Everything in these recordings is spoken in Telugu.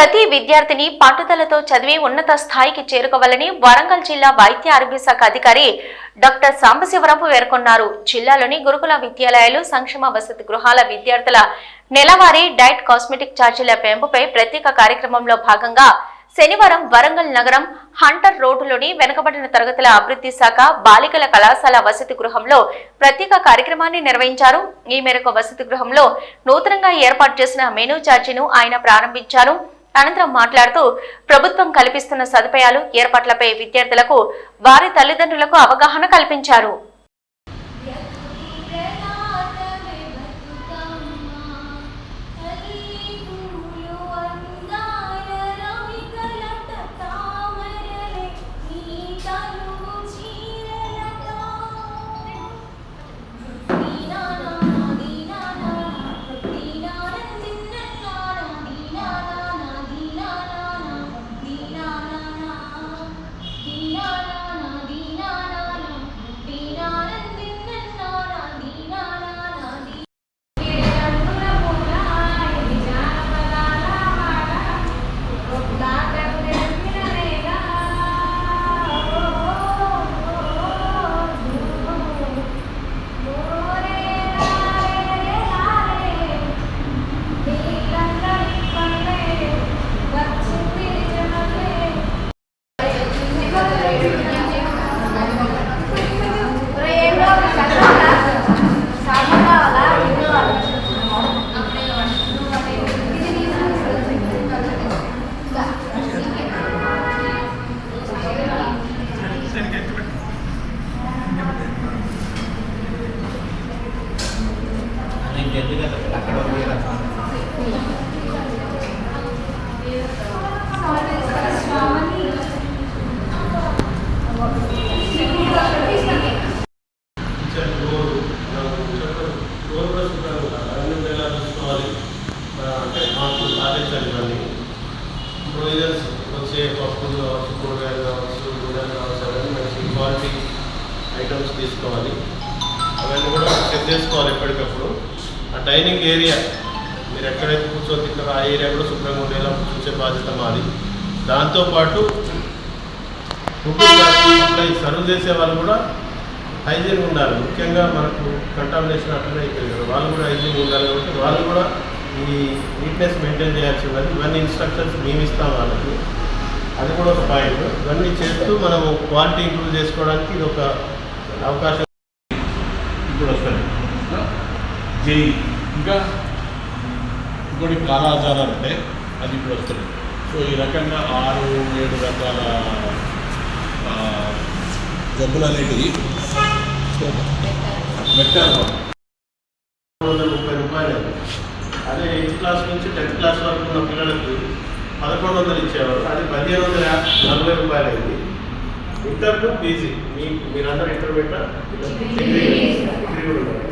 ప్రతి విద్యార్థిని పట్టుదలతో చదివి ఉన్నత స్థాయికి చేరుకోవాలని వరంగల్ జిల్లా వైద్య ఆరోగ్య శాఖ అధికారి డాక్టర్ సాంబశివరావు పేర్కొన్నారు. జిల్లాలోని గురుకుల విద్యాలయాలు, సంక్షేమ వసతి గృహాల విద్యార్థుల నెలవారీ డైట్, కాస్మెటిక్ ఛార్జీల పెంపుపై ప్రత్యేక కార్యక్రమంలో భాగంగా శనివారం వరంగల్ నగరం హంటర్ రోడ్డులోని వెనుకబడిన తరగతుల అభివృద్ధి శాఖ బాలికల కళాశాల వసతి గృహంలో ప్రత్యేక కార్యక్రమాన్ని నిర్వహించారు. ఈ మేరకు వసతి గృహంలో నూతనంగా ఏర్పాటు చేసిన మెనూ ఛార్జీను ఆయన ప్రారంభించారు. అనంతరం మాట్లాడుతూ ప్రభుత్వం కల్పిస్తున్న సదుపాయాలు, ఏర్పాట్లపై విద్యార్థులకు, వారి తల్లిదండ్రులకు అవగాహన కల్పించారు. వచ్చే పప్పులు కావచ్చు, కూరగాయలు కావచ్చు, గుడ్డలు కావచ్చు, అవన్నీ మంచి క్వాలిటీ ఐటమ్స్ తీసుకోవాలి. అవన్నీ కూడా చెక్ చేసుకోవాలి ఎప్పటికప్పుడు. ఆ డైనింగ్ ఏరియా మీరు ఎక్కడైతే కూర్చొని తింటారో ఆ ఏరియా కూడా శుభ్రంగా ఉండేలా చూసే బాధ్యత మాది. దాంతోపాటు సప్లై సర్వ్ చేసే వాళ్ళు కూడా హైజీన్ ఉండాలి. ముఖ్యంగా మనకు కంటామినేషన్ అట్లనే అయిపోయింది కదా, వాళ్ళు కూడా హైజీన్ ఉండాలి. కాబట్టి వాళ్ళు కూడా ఈ నీట్నెస్ మెయింటైన్ చేయాల్సి ఉన్నది. ఇవన్నీ ఇన్స్ట్రక్షన్స్ మేము ఇస్తాం వాళ్ళకి. అది కూడా ఒక పాయింట్. ఇవన్నీ చేస్తూ మనము క్వాలిటీ ఇంప్రూవ్ చేసుకోవడానికి ఇది ఒక అవకాశం. ఇప్పుడు వస్తుంది జేఈ, ఇంకా ఇంకోటి కాలాజారాలు అంటే అది ఇప్పుడు వస్తుంది. సో ఈ రకంగా 6-7 రకాల జబ్బులు అనేటివి పెట్టారు. 330 రూపాయలు. అదే 8th క్లాస్ నుంచి 10th క్లాస్ వరకు ఉన్న పిల్లలకి 1100 ఇచ్చేవారు. అది 1540 రూపాయలు అయింది. ఇంటర్ టు పీజీ మీరందరూ ఇంటర్ పెట్టా, డిగ్రీ కూడా ఉన్నారు.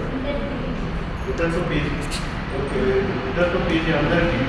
Inter to PG, okay, inter to PG అందరికీ